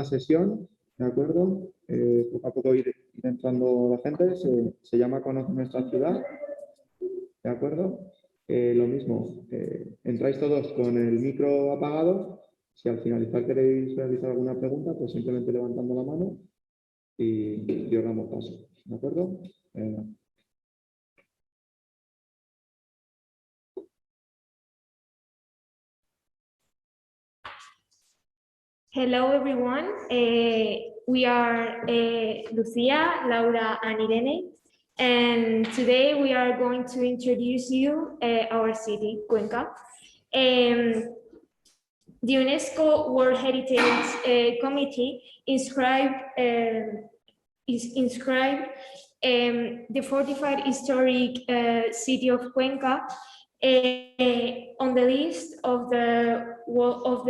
sesión, ¿de acuerdo? Poco a poco ir entrando la gente, se llama Conoce nuestra ciudad, ¿de acuerdo? Lo mismo, entráis todos con el micro apagado. Si al finalizar queréis realizar alguna pregunta, pues simplemente levantando la mano y os damos paso, ¿de acuerdo? Hello, everyone. We are Lucia, Laura, and Irene. And today we are going to introduce you our city, Cuenca. The UNESCO World Heritage Committee inscribed the fortified historic city of Cuenca on the list of the World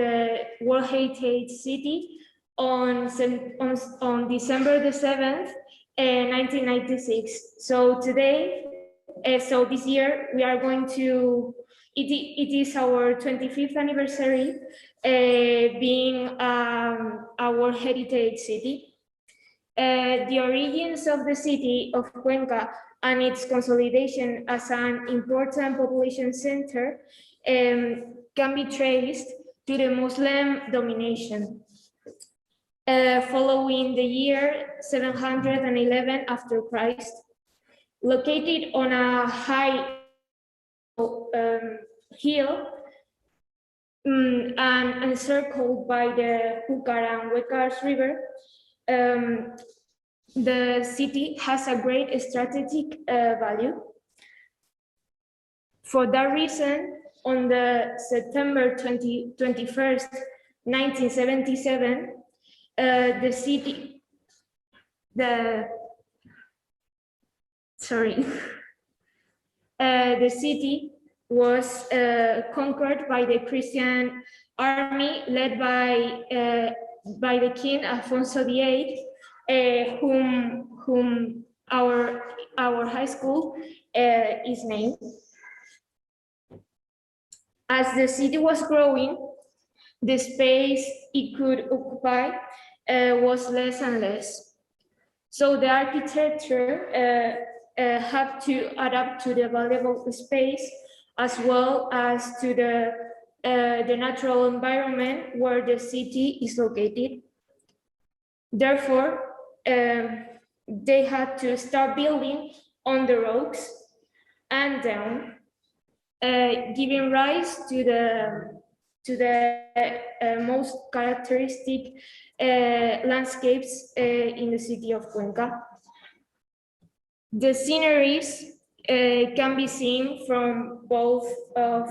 Heritage City on December the 7th, 1996. So today, so this year, we are going to, it is our 25th anniversary being a World Heritage City. The origins of the city of Cuenca and its consolidation as an important population center can be traced to the Muslim domination. Following the year 711 after Christ, located on a high hill and encircled by the Júcar and Huecar River, the city has a great strategic value. For that reason, on the September 21st, 1977, the city was conquered by the Christian army led by the King Alfonso VIII, whom our high school is named. As the city was growing, the space it could occupy was less and less. So the architecture had to adapt to the available space as well as to the natural environment where the city is located. Therefore, they had to start building on the rocks and down, giving rise to the most characteristic landscapes in the city of Cuenca. The sceneries can be seen from both of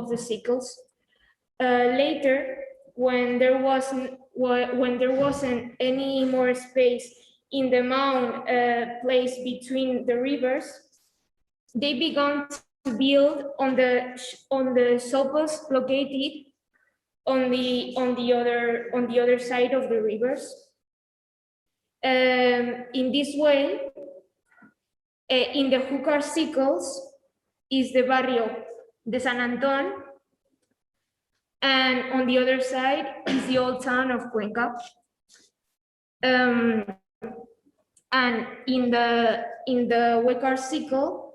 the cycles. Later, when there wasn't any more space in the mound placed between the rivers, they began to build on the slopes located on the other side of the rivers. In this way, in the Júcar cycles is the barrio de San Antón, and on the other side is the old town of Cuenca. And in the Huecar cycle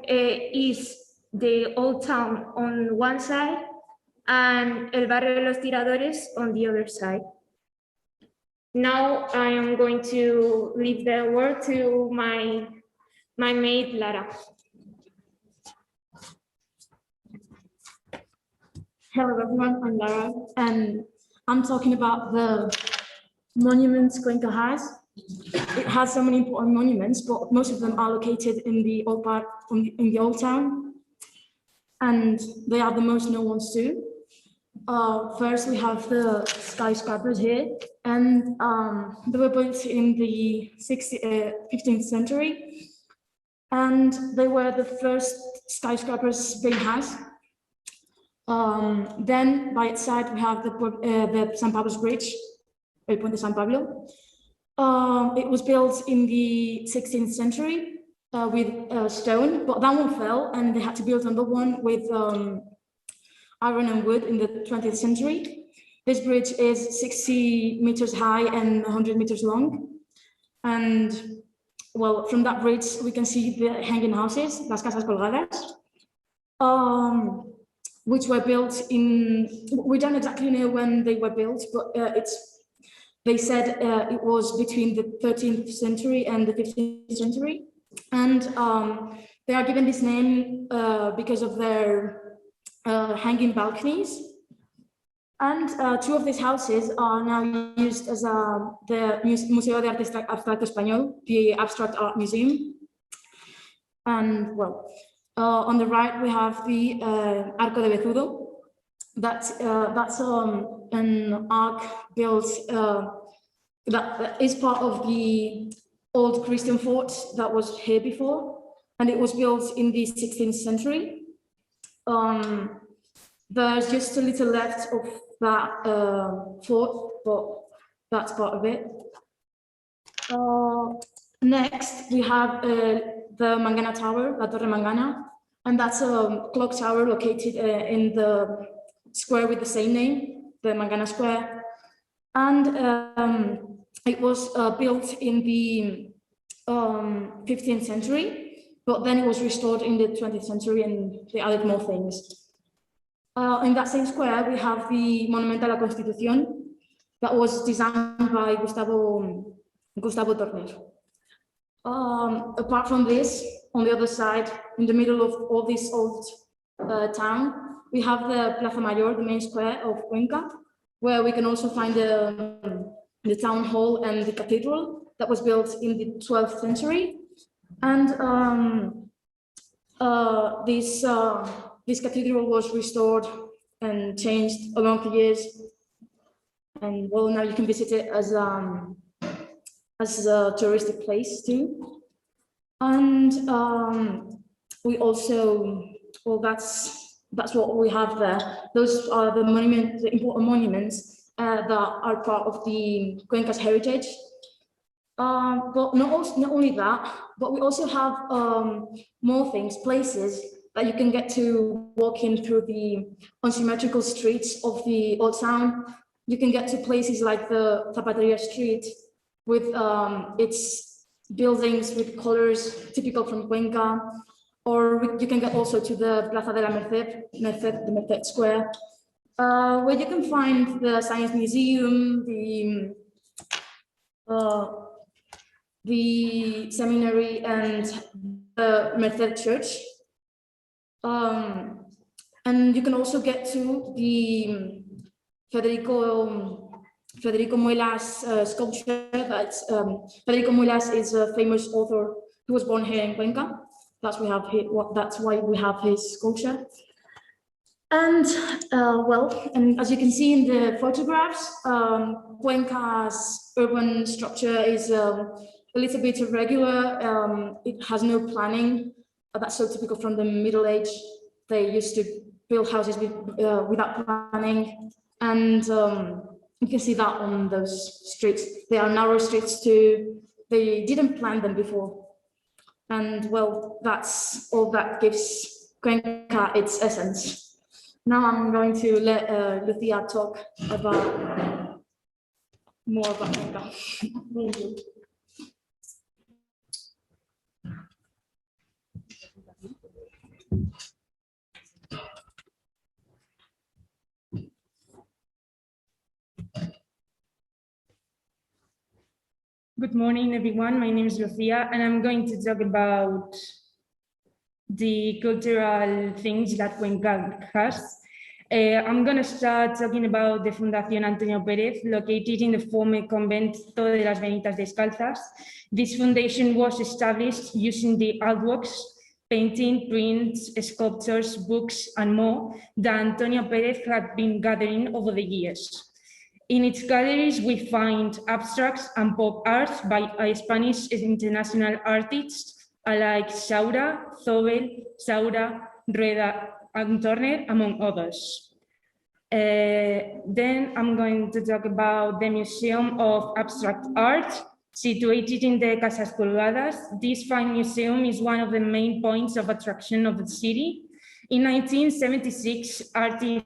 is the old town on one side and el barrio de los Tiradores on the other side. Now I am going to leave the word to my mate Lara. Hello everyone, I'm Lara, and I'm talking about the monuments Cuenca has. It has so many important monuments, but most of them are located in the old part, in the old town, and they are the most known ones too. First, we have the skyscrapers here, and they were built in the 15th century, and they were the first skyscrapers Spain has. Then, by its side, we have the San Pablo's Bridge, El Puente San Pablo. It was built in the 16th century with stone, but that one fell, and they had to build another one with iron and wood in the 20th century. This bridge is 60 meters high and 100 meters long. And well, from that bridge, we can see the hanging houses, las casas colgadas, which were built in, we don't exactly know when they were built, but they said it was between the 13th century and the 15th century. And they are given this name because of their hanging balconies. And two of these houses are now used as the Museo de Arte Abstracto Español, the Abstract Art Museum. And well, on the right, we have the Arco de Vezudo. That's an arc built that is part of the old Christian fort that was here before, and it was built in the 16th century. There's just a little left of that fort, but that's part of it. Next, we have the Mangana Tower, La Torre Mangana, and that's a clock tower located in the square with the same name, the Mangana Square. And it was built in the 15th century, but then it was restored in the 20th century and they added more things. In that same square, we have the Monumento a la Constitución that was designed by Gustavo Torner. Apart from this, on the other side, in the middle of all this old town, we have the Plaza Mayor, the main square of Cuenca, where we can also find the town hall and the cathedral that was built in the 12th century. And this cathedral was restored and changed along the years. And well, now you can visit it as a touristic place too. And we also, well, that's what we have there. Those are the monuments, the important monuments that are part of the Cuenca's heritage. But not only that, but we also have more things, places that you can get to walking through the unsymmetrical streets of the old town. You can get to places like the Zapateria Street with its buildings with colors typical from Cuenca, or you can get also to the Plaza de la Merced, the Merced Square, where you can find the Science Museum, the seminary, and the Merced Church. And you can also get to the Federico Muelas sculpture. That's Federico Muelas is a famous author who was born here in Cuenca. That's why we have his sculpture. And well, and as you can see in the photographs, Cuenca's urban structure is a little bit irregular. It has no planning. That's so typical from the Middle Age. They used to build houses without planning. And you can see that on those streets. They are narrow streets too. They didn't plan them before. And well, that's all that gives Cuenca its essence. Now I'm going to let Lucia talk about more about Cuenca. Thank you. Good morning, everyone. My name is Lucia, and I'm going to talk about the cultural things that Cuenca has. I'm going to start talking about the Fundación Antonio Pérez, located in the former Convento de las Venitas Descalzas. This foundation was established using the artworks, painting, prints, sculptures, books, and more that Antonio Pérez had been gathering over the years. In its galleries, we find abstracts and pop art by Spanish international artists like Saura, Zobel, Saura, Rueda, and Turner, among others. Then I'm going to talk about the Museum of Abstract Art, situated in the Casas Colgadas. This fine museum is one of the main points of attraction of the city. In 1976, artist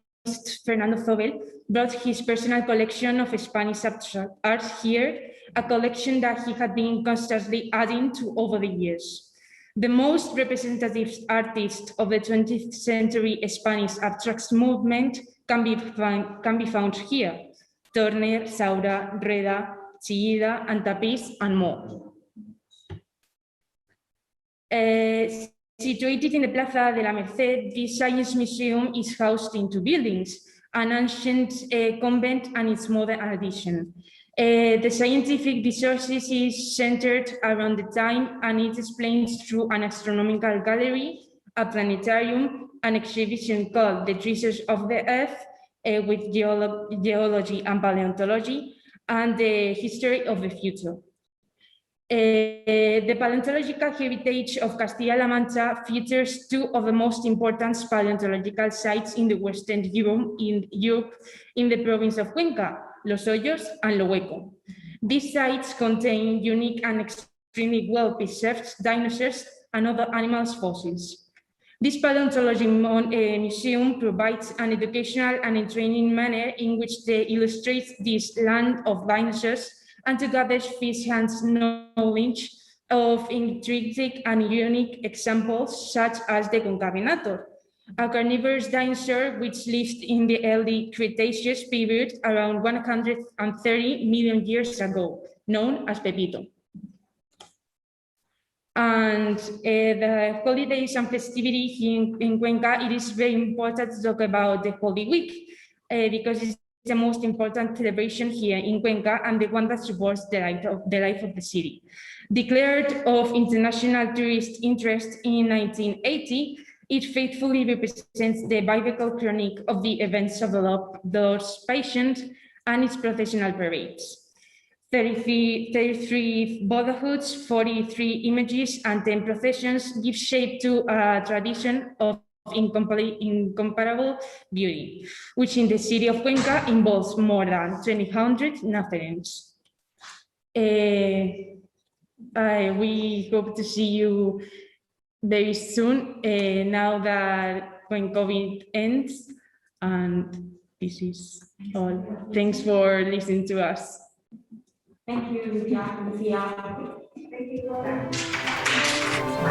Fernando Zobel brought his personal collection of Spanish abstract art here, a collection that he had been constantly adding to over the years. The most representative artists of the 20th century Spanish abstract movement can be found here: Turner, Saura, Reda, Chillida, and Tapiz, and more. Situated in the Plaza de la Merced, this science museum is housed in two buildings, an ancient convent and its modern addition. The scientific resources is centered around the time, and it explains through an astronomical gallery, a planetarium, an exhibition called The Treasures of the Earth, with geology and paleontology, and the history of the future. The paleontological heritage of Castilla-La Mancha features two of the most important paleontological sites in the Western Europe in the province of Cuenca, Los Hoyos and Lohueco. These sites contain unique and extremely well-preserved dinosaurs and other animals' fossils. This paleontology museum provides an educational and entertaining manner in which they illustrate this land of dinosaurs and to gather firsthand knowledge of intrinsic and unique examples such as the Concavenator, a carnivorous dinosaur which lived in the early Cretaceous period around 130 million years ago, known as Pepito. And the holidays and festivity here in Cuenca, it is very important to talk about the Holy Week because it's the most important celebration here in Cuenca and the one that supports the life of the city. Declared of international tourist interest in 1980, it faithfully represents the biblical chronicle of the events of the Lord's Passion and its processional parades. 33 brotherhoods, 43 images, and 10 processions give shape to a tradition of incomparable beauty, which in the city of Cuenca involves more than 200 Nazarenes. We hope to see you very soon, now that when COVID ends, and this is all. Thanks for listening to us. Thank you, Lucia. Thank you.